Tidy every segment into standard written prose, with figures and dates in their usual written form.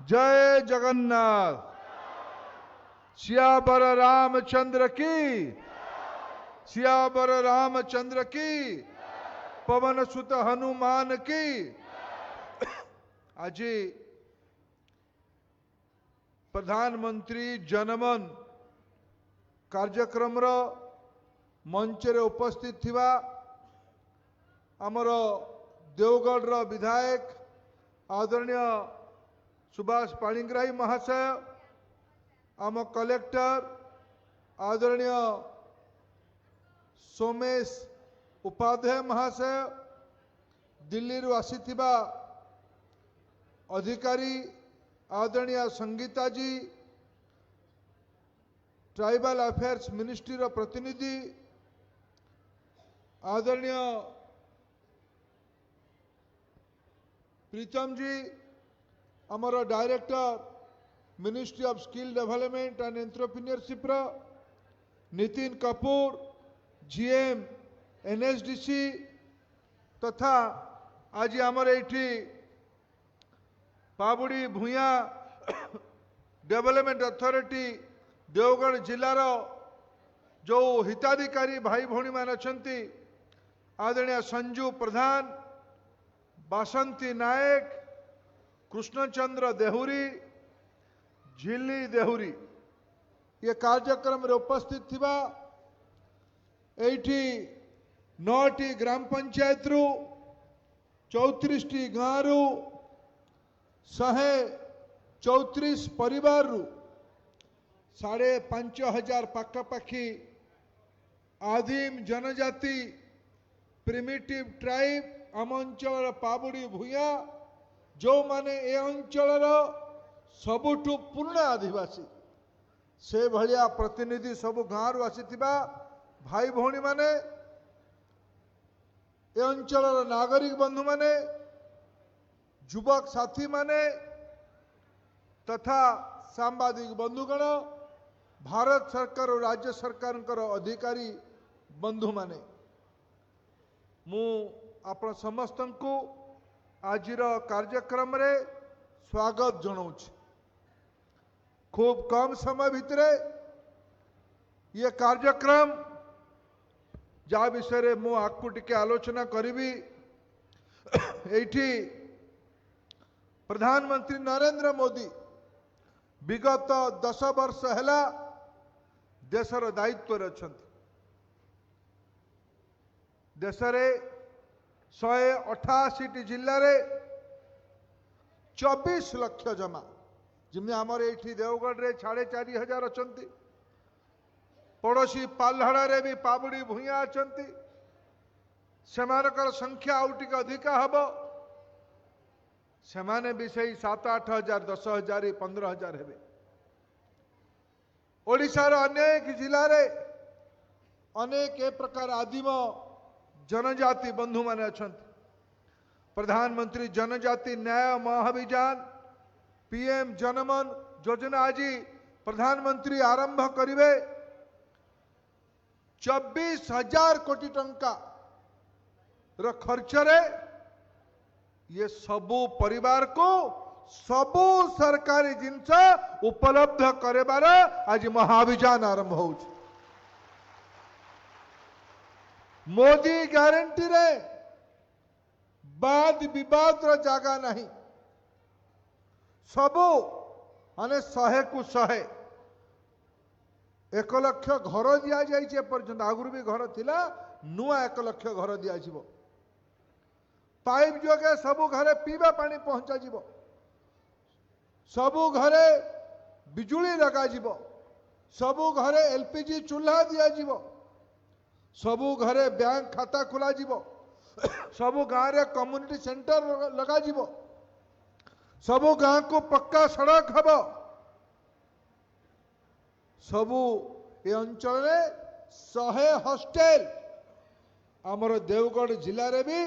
जय जगन्नाथ। सियावर रामचंद्र की, सियावर रामचंद्र की, पवन सुत हनुमान की। आज प्रधानमंत्री जनमन कार्यक्रम मंच रे उपस्थित थिबा आमर देवगढ़ विधायक आदरणीय सुभाष पाणिग्राही महाशय, आम कलेक्टर आदरणीय सोमेश उपाध्याय महाशय, दिल्ली रू आसीथिबा अधिकारी आदरणीय संगीता जी, ट्राइबल अफेयर्स मिनिस्ट्री रो प्रतिनिधि आदरणीय प्रीतम जी, आमर director ministry of skill development and entrepreneurship Nitin Kapoor, GM NSDC, तथा आज आमर एठी पाबुड़ी भूया डेवलपमेंट अथॉरिटी देवगढ़ जिलार जो हिताधिकारी भाई भौणी मान अच्छी आदरणीय संजू प्रधान, बासंती नायक, कृष्णचंद्र देहुरी, झिल्ली देहुरी, ये कार्यक्रम रे उपस्थित थिबा एठी 9टी ग्राम पंचायत रु 34टी गाँव रु 134 परिवार रु 5,500 पाखापाखी आदिम जनजाति प्रिमिटिव ट्राइब आम अंचल पाबुड़ी भूया जो माने ए अंचल सबुठु पुराना आदिवासी से भलिया प्रतिनिधि सब गाँव रु आसीथिबा भाई भौणी माने, ए अंचल नागरिक बंधु माने, युवक साथी माने तथा सांबादिक बंधुगण, भारत सरकार और राज्य सरकार अधिकारी बंधु माने, मु आपण समस्त को आजिर कार्यक्रम रे स्वागत जनाऊँ। खूब कम समय भितर ये कार्यक्रम जा विषय मु आपको टिके आलोचना करी एठी प्रधानमंत्री नरेंद्र मोदी विगत 10 वर्ष है देशर दायित्व अच्छा। देश रे 188 जिले रे 24 लाख जमा, जिम्मे आमर एठी देवगढ़ रे 4,500 अछंती, पड़ोशी पाल्हाड़ा रे भी पाबुड़ी भूया अछंती, सेमानकर संख्या आउटी अधिका हबो, सेमाने भी सही 7-8 हजार 10 हजार 15 हजार हेबे। ओडिशार अनेक जिले रे अनेक ए प्रकार आदिम जनजाति बंधु माने अछंती। प्रधानमंत्री जनजाति न्याय महाभियान पीएम जनमन योजना आज प्रधानमंत्री आरंभ करिवे। 24,000 कोटी टंका रो खर्च रे ये सबू परिवार को सबू सरकारी जिनस उपलब्ध करेबार आज महाभियान आरंभ हो। मोदी गारंटी रे बाद विवाद रो जागा नहीं, सबू माने 100 को 100 1 लाख घर दिया जाइए पर्यंत, आगुरी भी घर थिला, नुआ 1 लाख घर दिया जीवो। पाइप जोगे सबू घरे पीवा पानी पहुंचा जीवो, सबू घरे बिजुली लगा जीवो, सबू घरे एलपीजी चूल्हा दिया जीवो, सबू घरे बैंक खाता खुला जीवो, सबू गाँव रे कम्युनिटी सेंटर लगा जीवो, सबू गाँव को पक्का सड़क हब, सबू ए अंचल रे 100 हॉस्टेल आमर देवगढ़ जिले रे भी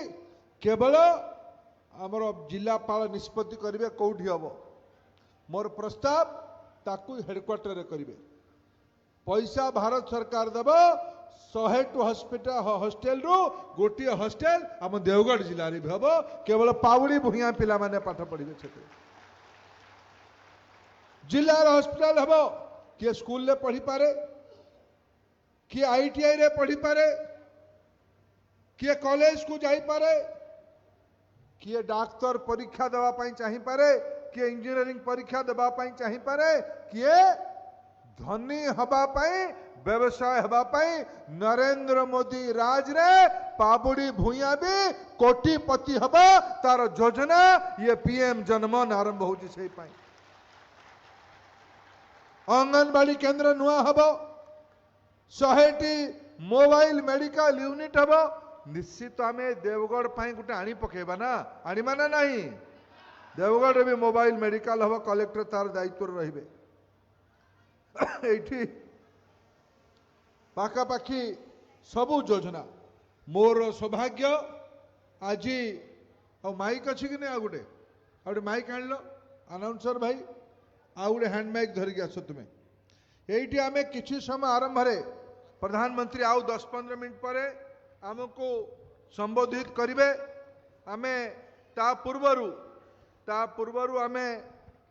केवल आमर जिलापाल निष्पत्ति करेंगे कौटी हम। मोर प्रस्ताव ताकू हेडक्वार्टर रे करेंगे, पैसा भारत सरकार देव 100 हॉस्पिटल हॉस्टेल रु गोटे हॉस्टेल आम देवगढ़ जिले में भी हम, केवल पावड़ी भूया पिला माने पाठ पढ़े। जिलार हॉस्पिटल हम किए स्कूल रे पढ़ी पारे, किए ITI रे पढ़ी पारे, किए कॉलेज को जाई पारे, किए डाक्तर परीक्षा देवा पाई चाहि पारे, किए इंजीनियरिंग परीक्षा देवा पाई चाहि पारे, किए धनी हवा पाई व्यवसाय हवा पाई नरेंद्र मोदी राज रे पाबुड़ी भूया भी कोटिपति हवा तार योजना ये PM जनमन आरंभ होची सेही पाई। अंगनवाड़ी केंद्र नुआ हब, 100टी मोबाइल मेडिकल यूनिट हब, निश्चित आम देवगढ़ गोटे आनी पकेबा ना, आनीमा ना नहीं, देवगढ़ भी मोबाइल मेडिकल हम, कलेक्टर तार दायित्व रहिबे। एठी पाखापाखि सबू योजना मोर सौभाग्य आज माइक अच्छी कि नहीं, गोटे माइक आन अनाउंसर भाई आ गोटे हैंड माइक धरिक आस तुम्हें ये आम कि समय आरंभ प्रधानमंत्री आउ 10-15 मिनट पर आमको संबोधित करेंगे। आम ता पूर्वर आम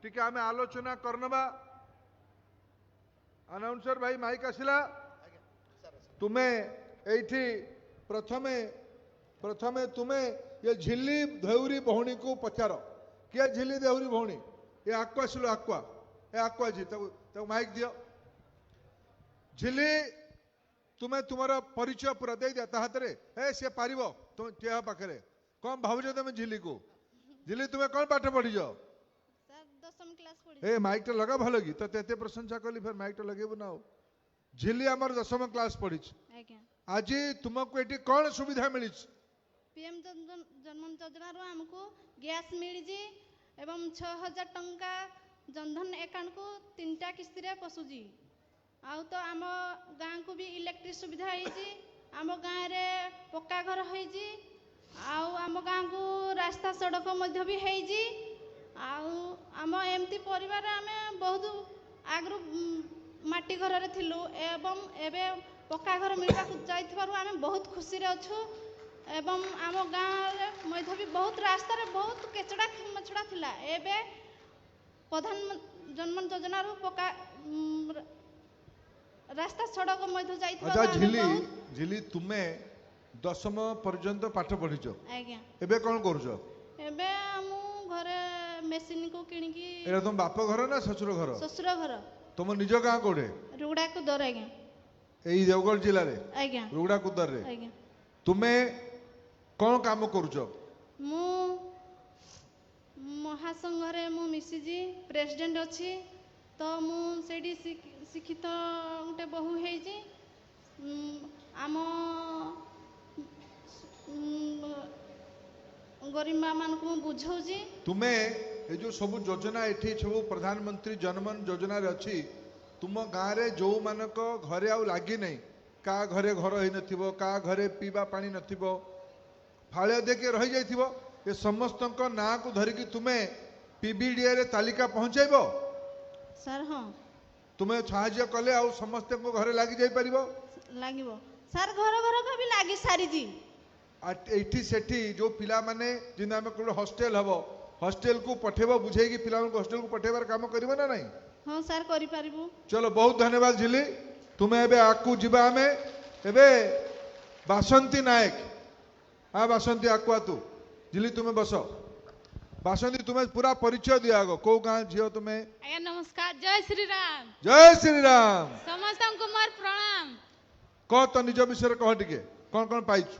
टिके आम आलोचना करनबा। अनाउंसर भाई माइक आसिला, तुम्हें एठी प्रथमे तुम्हें ये झिल्ली देउरी भौणी को पचार, किए झिल्ली देउरी भौणी ये आकुआ सिलो आकुआ जी तक माइक दियो। झिल्ली तुम्हें तुमर परिचय पूरा दे दिया हाथ रे, हे सी पार तुम टे पाखे कौन भावुच तुम झिल्ली को, झिल्ली तुम्हें कौन पाठ पढ़ी जाओ? दशम क्लास पढ़ी। ए माइक टा लगा भल कि तो प्रशंसा कली फिर माइक टा लगेबू ना। झिल्ली आमर 10th क्लास पढ़ी, आज तुमको ये कौन सुविधा मिली? PM जन्मन योजना रो हमको गैस मिली एवं 6000 टंका जनधन अकाउंट को 3टा किस्ती रे पसुजी। आउ तो आम गाँ को भी इलेक्ट्रिक सुविधा है, आम गाँव रे पक्का घर है, आम गाँ को रास्ता सड़क मध्य भी है। आम एमती परिवार आम बहुत आगु माटी घर रे थिलु एवं एबे पक्का घर मिलवा जाइथिबारु आम बहुत खुशी रे अछु। एवं आम गाँव मध्य भी बहुत रास्ता रे बहुत केचड़ा मछड़ा थिला, एबे प्रधान जन्मन योजना रो पक्का रास्ता सड़क मध्य जाइथिबारु। अच्छा झिली तुम्हें 10th पर्यंत पाठ पढ़ीच, आज्ञा एबे कौन करूछ? एबे हम घरे मेसिन को किणकी। एरा तुम बाप घर ना ससुर घर? ससुर घर। तुम निज गाँ कोडे? रुगड़ा कुदर। आज्ञा एई देवगढ़ जिले रे? आज्ञा रुगड़ा कुदर रे। आज्ञा तुम्हें कौन काम करूछ? मु महासंघ रे मु मिसिजी प्रेसिडेंट अछि, तो मु सेडी शिक्षित गोटे बहु हेजी। आम गरीबा मान को बुझौजी। तुम्हें ये जो सब योजना एठी सब प्रधानमंत्री जनमन योजना रे अछि, तुम गाँव रे जो मानक घरे आउ लागी नहीं, का घरे घर ही नथिबो, का घरे पीवा पानी नथिबो, फाळे देके रही जाइथिबो, ये समस्तक ना को धरिकी तुम्हें PBDA रे तालिका पहुंचाइबो? सर हाँ तुम्हें साहाय्य कले आउ समस्त को घरे लागी जाई परिबो? लागिबो सर, घर घर का भी लागी सारी जी। एठी सेठी जो पिला माने जिन आमे को हॉस्टल हबो, हॉस्टल को पठेबो, बुझेगी पिला को हॉस्टल को पठेबार काम करिबो ना नहीं? हाँ सर करि पारिबो। चलो बहुत धन्यवाद झिली, तुम्हें एबे आकु जिबा आमे एबे बासंती नायक। हाँ बासंती आकुआ तू झिली तुम्हें बस। बासंती तुम्हें पूरा परिचय दिया गो, को गाँ झियो तुम्हें? आज्ञा नमस्कार, जय श्री राम। जय श्री राम। समस्त को मोर प्रणाम। कह तो निज विषय कह टिके कौन कौन पाइछु?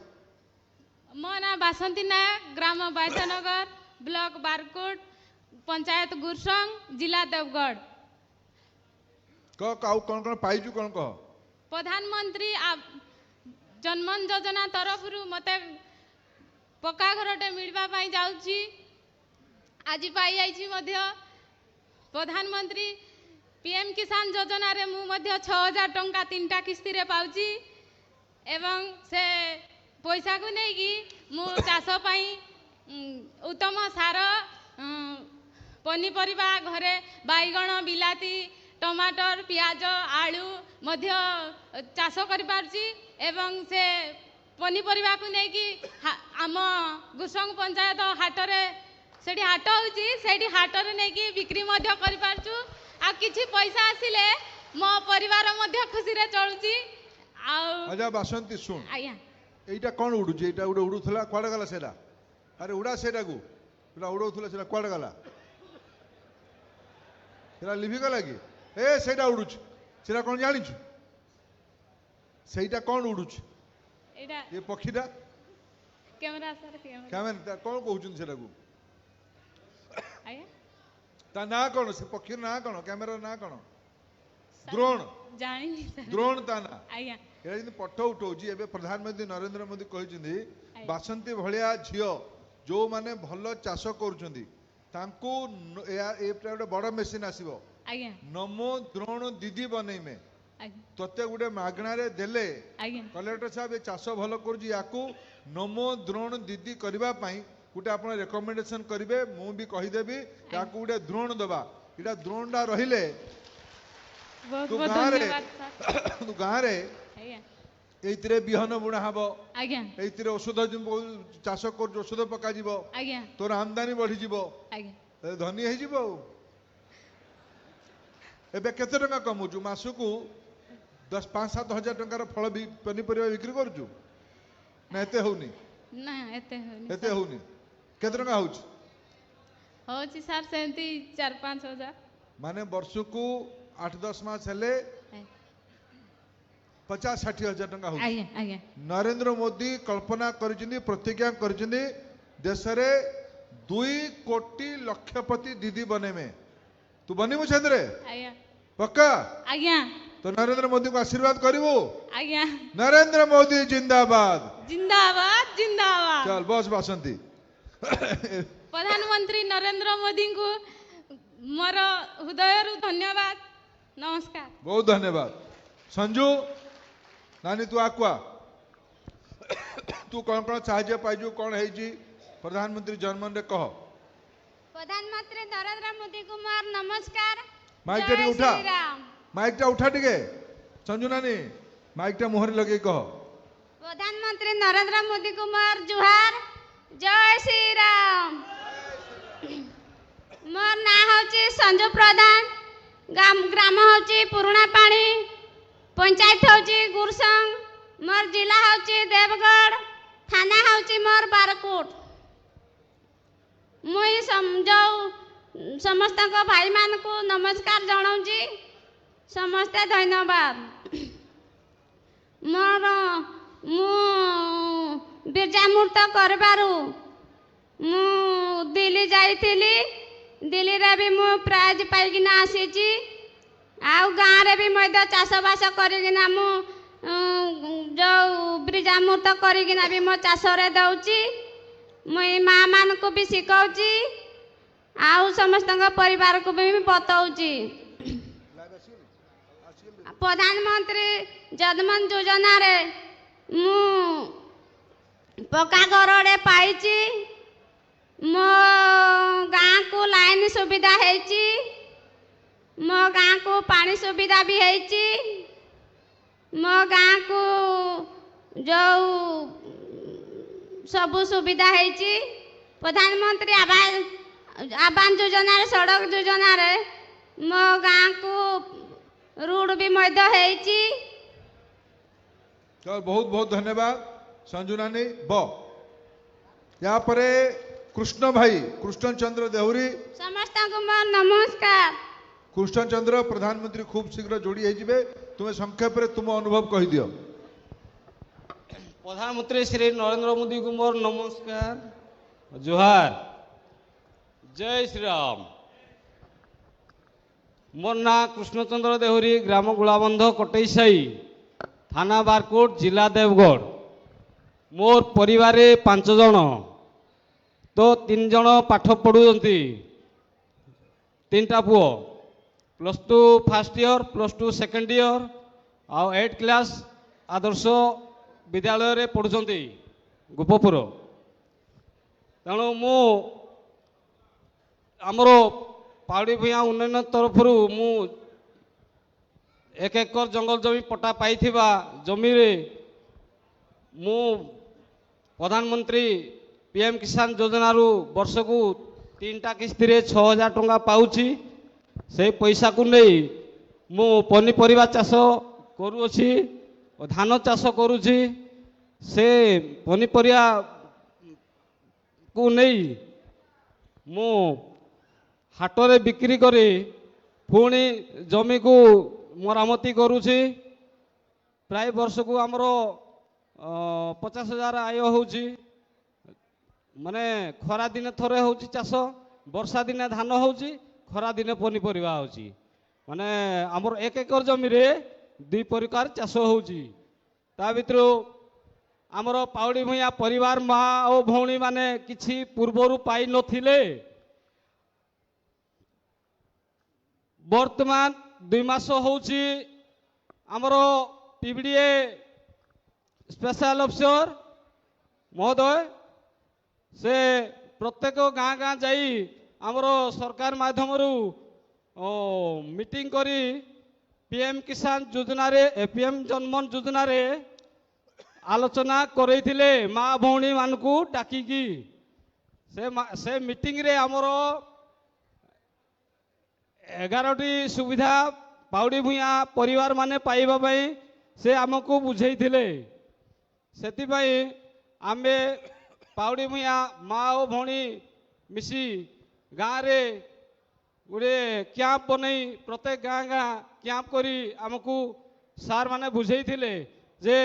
मो ना बासंती नायक, ग्राम बाईथनगर, ब्लॉक बारकोट, पंचायत गुरसंग, जिला देवगढ़। कह काउ कौन कौन पाइछु कौन कह? प्रधानमंत्री जन्मन योजना तरफ मते पक्का घरटे मिलवा पाई जाउची। आज पाई जाइछि मध्य प्रधानमंत्री PM किसान योजना रे मु मध्य 6000 टंका 3टा किस्ती रे पाउची। एवं से पैसा को नहीं कि मु चाष पाई उत्तम सार पनीपरिबा घरे बैगण बिलाती टमाटर पियाज आलू मध्य चाष करि पारची। एवं से पनीपरिबा को नहीं कि आम गुरसंग पंचायत हाट रे सेठी हाट होची, सेठी हाट रे नहीं कि बिक्री मध्य करि पारचू। आ किछि पैसा आसिले मो परिवार मध्य खुशी रे चलुची आ अच्छा बासंती सुन आया এইটা কোন উড়ুছে এটা উড়ে উড়ুথলা কুয়াড়ে গলা সেটা আরে উড়া সেটাকু এটা উড়াউথলা সেটা কুয়াড়ে গলা সেটা লিভি গলা কি এ সেটা উড়ুছে সেটা কোন জানিছু সেইটা কোন উড়ুছে एटा এ পক্ষীটা कैमरा सर कैमरा কেমন কোন কହୁଛନ୍ତି সেটাকু आया তা না কোন সে পক্ষীর না কোন ক্যামেরার না কোন দ্রোণ जानी सर দ্রোণ তা না आया এটা কিন্তু পঠ উঠাଉଛି ଏବେ ପ୍ରଧାନମନ୍ତ୍ରୀ ନରେନ୍ଦ୍ର ମୋଦି କହିଛନ୍ତି ବାସନ୍ତୀ ଭଳିଆ ଝିଅ ଯୋଉମାନେ ଭଲ ଚାଷ କରୁଛନ୍ତି ତାଙ୍କୁ ଏଟା ଗୋଟେ ବଡ ମେସିନ୍ ଆସିବ आया ନମୋ ଦ୍ରୋଣ ଦିଦି ବନେଇମେ आया ତତେ ଗୋଟେ ମାଗଣାରେ ଦେଲେ आया କଲେକ୍ଟର ସାହେବ ଏ ଚାଷ ଭଲ କରୁଛି ୟାକୁ ନମୋ ଦ୍ରୋଣ ଦିଦି କରିବା ପାଇଁ ଗୋଟେ ଆପଣ ରେକମେଣ୍ଡେସନ କରିବେ ମୁଁ ବି କହିଦେବି ୟାକୁ ଗୋଟେ ଦ୍ରୋଣ ଦେବା ଏଟା ଦ୍ରୋଣଟା ରହିଲେ बहुत ତୁ बहुत ଗାଁରେ धन्यवाद सर ତୁ ଗାଁରେ आया ଏଇଥିରେ ବିହନ ବୁଣା ହବ आया ଏଇଥିରେ ଔଷଧ ଚାଷ କରୁଛୁ ଔଷଧ ପକାଯିବ आया ତୋର ଆମଦାନୀ ବଢିଯିବ आया ଧନୀ ହେଇଯିବ ଆଉ ଏବେ କେତେ ଟଙ୍କା କମଉଛୁ ମାସକୁ 5-7 ହଜାର ଟଙ୍କାର ଫଳ ପନିପରିବା ବିକ୍ରି କରୁଛୁ ନା ଏତେ ହଉନି ना एते होनी ଏତେ ହଉନି କେତେ ଟଙ୍କା ହଉଛି होची सर सेंती 4-5 हजार ମାନେ ବର୍ଷକୁ 8-10 ମାସ ହେଲେ 50-60 ହଜାର ଟଙ୍କା ହଉଛି आया आया ନରେନ୍ଦ୍ର ମୋଦି କଳ୍ପନା କରିଛନ୍ତି ପ୍ରତିଜ୍ଞା କରିଛନ୍ତି ଦେଶରେ 2 କୋଟି ଲକ୍ଷପତି ଦିଦି ବନେଇମେ ତୁ ବନିବୁ ସେଥିରେ आया ପକ୍କା आया ତ ନରେନ୍ଦ୍ର ମୋଦିକୁ ଆଶୀର୍ବାଦ କରିବୁ आया ନରେନ୍ଦ୍ର ମୋଦି ଜିନ୍ଦାବାଦ जिंदाबाद जिंदाबाद ଚାଲ ବସ ବାସନ୍ତୀ प्रधानमंत्री नरेंद्र मोदी को मोर हृदय धन्यवाद नमस्कार ବହୁତ ଧନ୍ୟବାଦ ସଞ୍ଜୁ ନାନୀ ତୁ ଆକୁଆ ତୁ କଣ କଣ ସାହାଯ୍ୟ ପାଇଛୁ କଣ ହେଇଛି ପ୍ରଧାନମନ୍ତ୍ରୀ ଜନ୍ମଦିନରେ କହ प्रधानमंत्री नरेंद्र मोदी कुमार नमस्कार माइक जय टा उठा श्री राम। माइक टा उठा टिके ସଞ୍ଜୁ ନାନୀ ମାଇକ ଟା ମୁହଁରେ ଲଗେଇ କହ प्रधानमंत्री नरेंद्र मोदी कुमार जुहार जय श्री राम। मोर ना होची संजू प्रधान ग्राम होची पुराणा पानी पंचायत होची गुरसंग मोर जिला होची देवगढ़ थाना होची मोर बारकोट मुई समझौ समस्त भाई मान को नमस्कार जनाऊँगी समस्ते धन्यवाद मोर मु बिरजा मूर्त करबारु मु दिल्ली जाइथिली दिल्ली रे भी मु प्राइज पाइकिना आसीची आउ गाँ रे भी मध्य चाष बास करिकिना मु जो बिरजा मूर्त करिकिना भी मो चाष रे दउची मुई माँ मान को भी शिखाऊची आउ समस्त परिवार को भी बताऊची प्रधानमंत्री जन्मन योजना रे मु पक्का घर पाई मो गाँ को लाइन सुविधा है मो गाँ को पानी सुविधा भी है मो गाँ को जो सब सुविधा है प्रधानमंत्री आवास योजना रे सड़क योजना रे मो गाँ को रोड भी मध्य है चल बहुत बहुत धन्यवाद संजू नानी ब यहाँ पर कृष्ण भाई कृष्ण चंद्र देहुरी समस्त को मोर नमस्कार। कृष्ण चंद्र प्रधानमंत्री खूब शीघ्र जोड़ी होइजिबे तुमे संक्षेप रे तुम अनुभव कहि दियो प्रधानमंत्री श्री नरेंद्र मोदी को मोर नमस्कार जोहार जय श्री राम। मोर ना कृष्णचंद्र देहुरी ग्राम गुलाबंध कटेसाई थाना बारकोट जिला देवगढ़ मोर परिवार 5 जन तो 3 जन पाठ पढ़ुंती 3टा पुओ +2 फर्स्ट ईयर +2 सेकेंड ईयर आउ 8 क्लास आदर्श विद्यालय रे पढ़ुंती गोपपुर तेणु मु आमर पाउड़ी भूया उन्नयन तरफ मु 1 एकर जंगल जमी पट्टा पाई जमी रे मु प्रधानमंत्री पीएम किसान योजना रू वर्ष को 3टा किस्ती रे 6000 टंका पाउची से पैसा को नहीं मु पनीपरिया चाष करुँची धान चाष करुँची से पनीपरिया को नहीं मु हाटरे बिक्री करी पुणी जमी को मरामती करुँची प्राय वर्ष को आमर 50,000 आय होची माने खरा दिन थरे होची चाष वर्षा दिने धान होची खरा दिने पनीपरिया होची माने आमर 1 एकर जमी रे 2 प्रकार चाष होची ता भितरो आमर पाउड़ी भूया परिवार माँ और भौणी माने किछि पूर्वरु पाई नथिले वर्तमान 2 मास होची आमर पीबीडीए स्पेशल ऑफिसर महोदय से प्रत्येक गाँ गाँ जाई आमर सरकार माध्यम मीटिंग करी पीएम किसान योजना रे पीएम जनमन योजना रे आलोचना करैथिले माँ भौणी मानकू डाकिकी से मीटिंग रे आमर 11टी सुविधा पाउड़ी भूया परिवार माने पाइबा पई से आमको बुझेइथिले सेतिपाई आमे पाउड़ी भूया माँ और भौणी मिसी गाँव रे गोटे कैंप बनई प्रत्येक गाँ गाँ कैंप करी आमको सार माने बुझेइथिले जे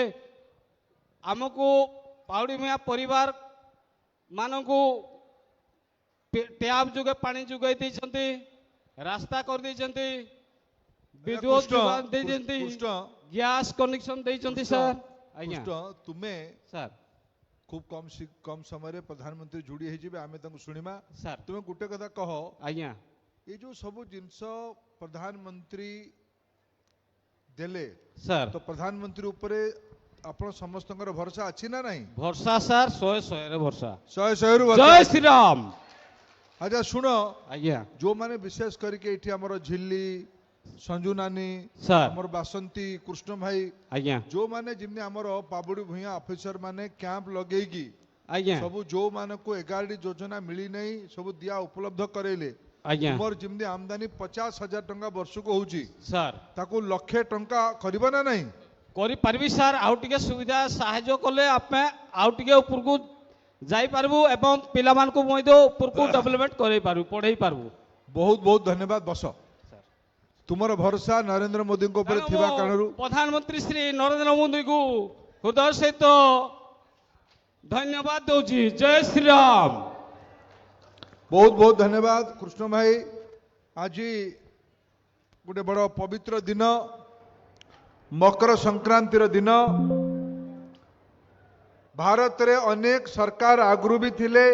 आमको पाउड़ी भूया परिवार मानकू टैप जुगे पानी जुगाई देइछंती रास्ता कर देइछंती विद्युत जोगान देइछंती गैस कनेक्शन देइछंती सर आज्ञा तुम्हें सर खूब कम समय रे प्रधानमंत्री जोड़ी है जिबे आमे तांको सुनिमा सर तुम्हें गुटे कथा कहो आज्ञा ये जो सब जिनस प्रधानमंत्री देले सर तो प्रधानमंत्री ऊपर आपण समस्तଙ୍କର भरोसा अछि ना नहीं भरोसा सर 100 रे भरोसा 100 रु जय श्री राम अच्छा सुनो आज्ञा जो माने विशेष करके एठी हमर झिल्ली संजू नानी सर हमर बासंती कृष्ण भाई आज्ञा जो माने जिम्ने हमर पाबुड़ी भुइया ऑफिसर माने कैंप लगेगी आज्ञा सब जो माने को 11 योजना मिली नहीं सब दिया उपलब्ध करेले आज्ञा तुमर जिम्ने आमदानी 50,000 टंका वर्ष को होची सर ताको लक्षे टंका करिबा ना नहीं करि पारबी सर आउ टिके सुविधा सहायता कले आपे आउ टिके ऊपर को जाई पारबू एवं पिला मान को मय दो ऊपर को डेवलपमेंट करै पारबू पढ़ाई पारबू बहुत बहुत धन्यवाद बस तुमर भरोसा नरेंद्र मोदी को ऊपर थिबा कारणरू प्रधानमंत्री श्री नरेंद्र मोदी को हृदय सहित धन्यवाद दौची जय श्री राम बहुत बहुत धन्यवाद कृष्ण भाई आज गोटे बड़ पवित्र दिन मकर संक्रांतिर दिन भारत रे अनेक सरकार आगु भी थिले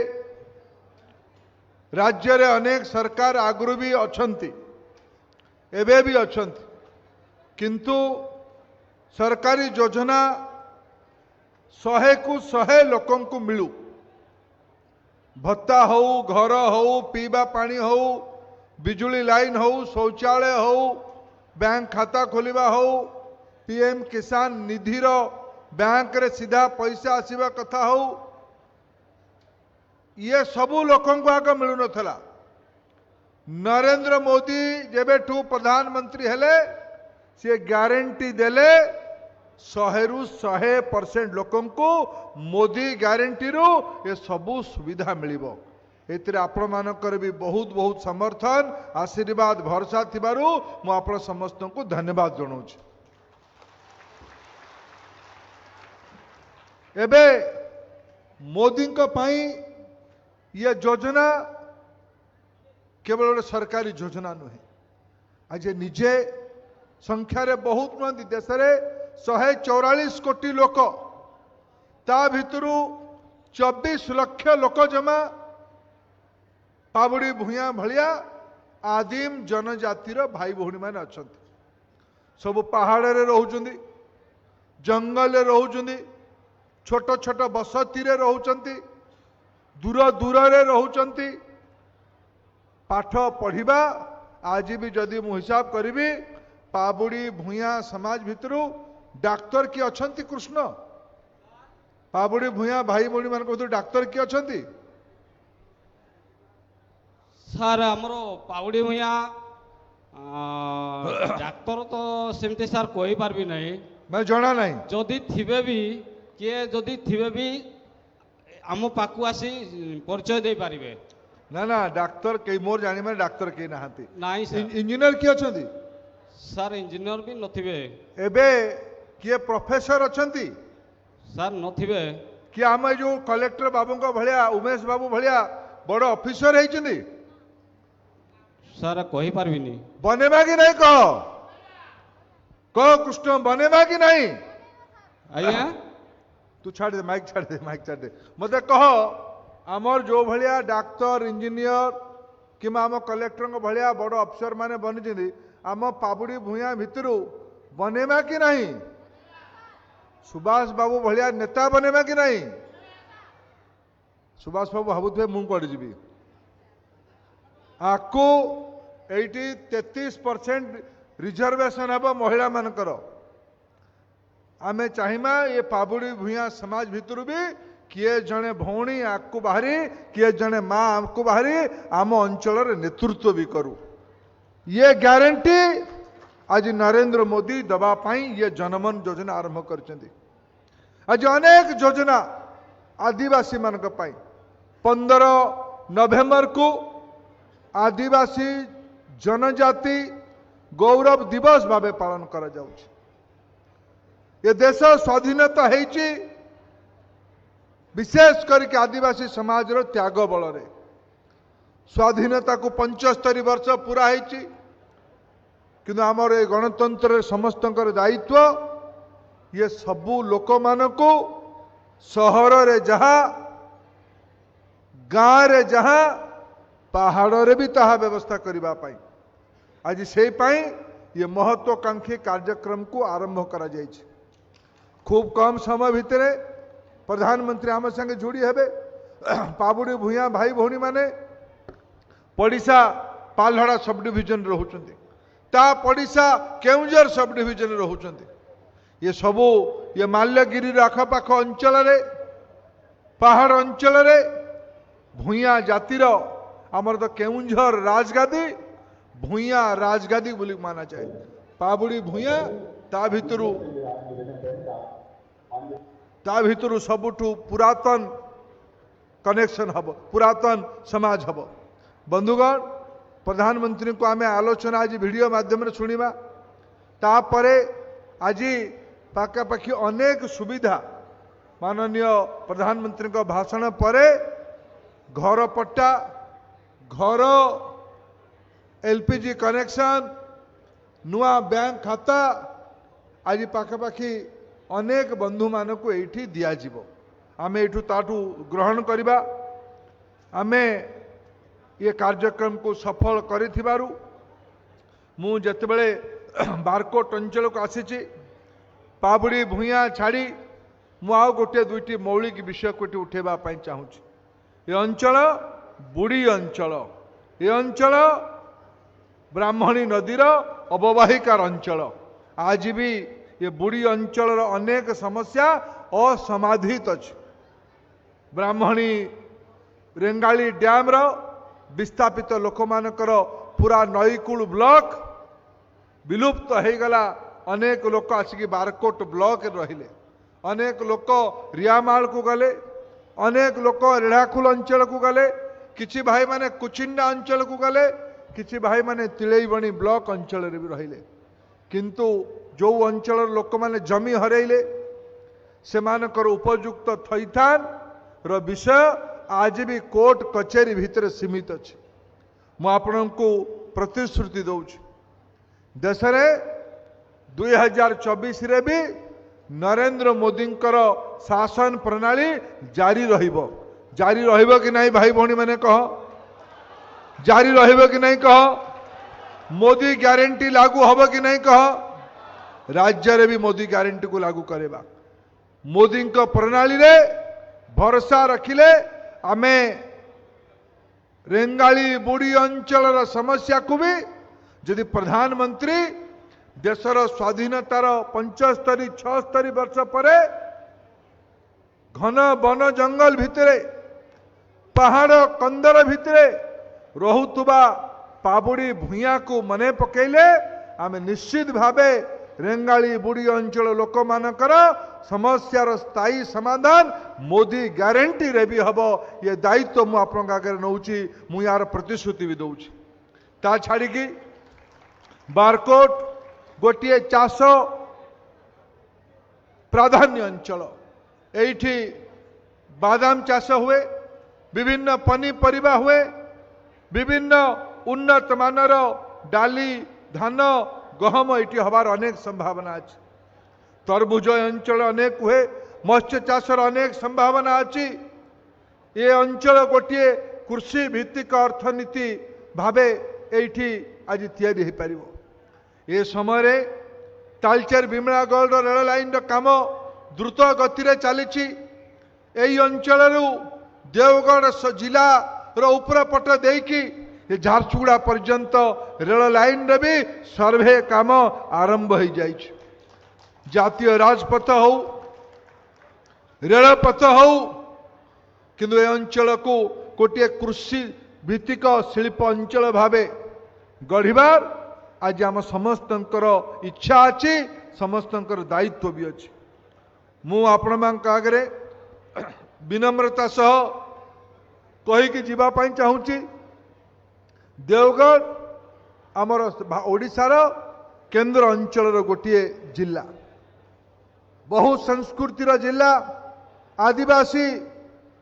राज्य रे अनेक सरकार आगु भी अछंती एबे भी अछंती किंतु सरकारी योजना 100 को 100 लोकन को मिलू भत्ता हो घर हो पीवा पानी हो बिजुली लाइन हो शौचालय हो बैंक खाता खोलिबा हो पीएम किसान निधिर बैंक रे सीधा पैसा आसीबा कथा हो ये सबू लोकन को आग मिलू नथला नरेंद्र मोदी जेबेठू प्रधानमंत्री हेले से गारंटी देले 100 रु 100% लोकन को मोदी गारंटी रू ये सबू सुविधा मिलिबो एतिरे आपण मानकर भी बहुत बहुत समर्थन आशीर्वाद भरोसा थिबारु मु आपण समस्त को धन्यवाद जणाउछि एबे मोदी को पाई ये योजना केवल गोटे सरकारी योजना नुहे आज निजे संख्या रे बहुत नुहति देश रे 144 कोटी लोक ता भितरु 24 लाख लोक जमा पाबुड़ी भूया भलिया आदिम जनजातिर भाई भौणी मैंने अच्छा सब पहाड़ रे रहउचंदी जंगल रे रहउचंदी छोट छोट बसती रे रहउचंदी दूर दूर रे रहउचंदी पाठ पढ़िबा आज भी जदि मु हिसाब करी पाबुड़ी भूया समाज भितरु डाक्तर किए अछंती कृष्ण पाबुड़ी भूया भाई भौणी मान डाक्तर किए अछंती सर आमर पाउड़ी भूया ଡାକ୍ତର ତ ସେମିତି ସାର୍ କହିପାରିବି ନାହିଁ। मैं जଣା नहीं ଯଦି ଥିବେ ବି କିଏ ଯଦି ଥିବେ ବି ଆମ ପାଖକୁ ଆସି ପରିଚୟ ଦେଇପାରିବେ। ना ना डाक्तर के मोर जानी मैं डाक्तर के नहांती ନାହିଁ ସାର୍। इंजीनियर किए अछंती ସାର୍ ଇଞ୍ଜିନିୟର ବି ନଥିବେ। एबे किए प्रोफेसर अछंती ସାର୍ नथिबे। कि आम जो कलेक्टर बाबू भलिया उमेश बाबू भलिया बड़ ऑफिसर होइछंती ସାର୍ କହିପାରିବିନି। बनेबा कि नहीं कह कृष्ण बनेबा कि नहीं ଆଜ୍ଞା तू छाड़ दे माइक छाड़ दे माइक छाड़ दे मते कह आमर जो भलिया डाक्तर इंजीनियर कि आम कलेक्टर भलिया बड़ अफसर माने बनी आम पाबुड़ी भूया भितरु बनेबा कि नहीं सुभाष बाबू भलिया नेता बनेबा कि नहीं सुभाष बाबू भावुथे मु कड़ जी आपको 33% रिजर्वेशन हम महिला मानकर आमे चाहिमा ये पाबुड़ी भूया समाज भितर भी किए जड़े भौणी आगू बाहरी किए जड़े माँ आगू बाहरी आम अंचल नेतृत्व भी करू ये ग्यारंटी आज नरेंद्र मोदी दबा पाई ये जनमन योजना आरंभ कर आज अनेक योजना आदिवासी मान 15 नवेम्बर को आदिवासी जनजाति गौरव दिवस भावे पालन करा जाउछि। ये देश स्वाधीनता है विशेष करके आदिवासी समाज रो त्याग बल रे स्वाधीनता को 75 वर्ष पूरा है किंतु आमर ये गणतंत्र समस्त दायित्व ये सबू लोक मान को सहर रे जहा गाँव रे जहा पहाड़ रे भी ताहा व्यवस्था करबा पाई आज से ये महत्वाकांक्षी कार्यक्रम को आरंभ करा जायछि। खूब कम समय भितर प्रधानमंत्री आम संगे जोड़ी हेबे पाबुड़ी भूया भाई भौणी माने पड़िशा पालहड़ा सब डिविजन रोचंती ता पड़िशा केउंझर सब डिविजन रोचंती ये सबू ये माल्यगिरी आखपाख अंचल रे पहाड़ अंचल रे भूया जातिर आमर तो केउंझर राजगादी भूया राजगादी बोली माना जाए पाबुड़ी भूया ता भितरु सबुठु पुरातन कनेक्शन हम पुरातन समाज हम बंधुगण प्रधानमंत्री को आमे आलोचना आज वीडियो माध्यम शुणा तापरे आज पाखापाखि अनेक सुविधा माननीय प्रधानमंत्री को भाषण परे घर पट्टा घर एलपीजी कनेक्शन नुआ बैंक खाता आज पाखापाखि अनेक बंधु मान को ये दिज्व आम यू ताठू ग्रहण करवा आम ये कार्यक्रम को सफल करिथिबारु मु जतेबेले बारकोट अंचल को आसी पाबुड़ी भूया छाड़ी मु आउ गोटे दुईटी मौलिक विषय को उठेबा पाई चाहूँगी। ये अंचल बुड़ी अंचल ये अंचल ब्राह्मणी नदीर अववाहिकार अंचल आज भी ये बुड़ी अंचल अनेक समस्या असमाधित अच्छी ब्राह्मणी रेंगाली डैम रो विस्थापित लोक मानकर पूरा नईकूल ब्लॉक विलुप्त हो गला अनेक लोक आसिक बारकोट ब्लॉक रहिले अनेक लोक रियामाल को गले अनेक लोक रेढ़ाखुल अंचल को गले किछि भाई माने कुचिंडा अंचल को गले किछि भाई माने तिलैबणी ब्लॉक अंचल रे भी रहिले किंतु जो अंचल लोक माने जमी हरैले सेमानकर उपयुक्त थैथान रो विषय आज भी कोर्ट कचेरी भितर सीमित अच्छे मु आपको प्रतिश्रुति दौच देश रे 2024 रे भी नरेंद्र मोदी शासन प्रणाली जारी रहिबो कि नहीं भाई भौणी मैंने कह जारी रहिबो कि नहीं कह मोदी ग्यारंटी लागू हबो कि नहीं कह राज्य रे भी मोदी ग्यारंटी को लागू करेबा मोदी प्रणाली रे भरोसा रखिले आमे रेंगाली बुड़ी अंचल समस्या को भी यदि प्रधानमंत्री देशर स्वाधीनतार 75-76 वर्ष पर घन वन जंगल भितरे पहाड़ कंदर भितरे रहुतुबा पाबुड़ी भूया को मने पकेले आमे निश्चित भावे रेंगाली बुड़ी अंचल लोक मानकर समस्यार स्थायी समाधान मोदी ग्यारंटी रे भी हबो ये दायित्व मु आपन आगे नौची मु यार प्रतिश्रुति भी दउची ता छाड़ी की बारकोट गोटे चाष प्राधान्य अंचल एठी बादाम चाष हुए विभिन्न पनीपरिबा हुए विभिन्न उन्नत मानर डाली धान गहम एटी हबार अनेक संभावना अच्छी तरबुज अंचल अनेक हुए मत्स्य चाषर अनेक संभावना अच्छी ये अंचल गोटे कृषि भित्तिक अर्थनीति भावे एठी आज तैयारी हो पारिबो ए समय रे तालचेर बिमलागढ़ रेल लाइन काम द्रुत गति रे चली एई अंचल देवगढ़ जिला ऊपर पट देकी ये झारसुगुड़ा पर्यंत रेल लाइन रे भी सर्वे काम आरंभ हो जाए जातीय राजपथ हो रेलपथ हो किंतु ए अंचल को गोटे कृषि भित्तिक शिल्प अंचल भावे गढ़िबार आज आम समस्तंकर इच्छा अच्छी समस्तंकर दायित्व भी अच्छी मु आपण मानक आगे विनम्रता सह कहीकि जीवाई चाहूँगी देवगढ़ आमर ओडिशार केंद्र अंचल गोटे जिला बहु संस्कृतिर जिला आदिवासी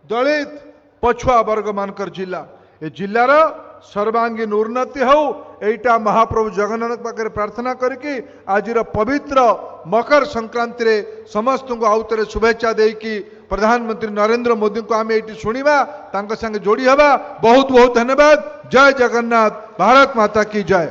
दलित पछुआ वर्ग मानकर जिला ए जिलार सर्वांगीन उन्नति हो एटा महाप्रभु जगन्नाथ पाखे प्रार्थना करके आज पवित्र मकर संक्रांति रे समस्त को आउतरे शुभेच्छा देकी प्रधानमंत्री नरेंद्र मोदी को आम ये शुणा संगे जोड़ी हवा बहुत बहुत धन्यवाद। जय जगन्नाथ, भारत माता की जय।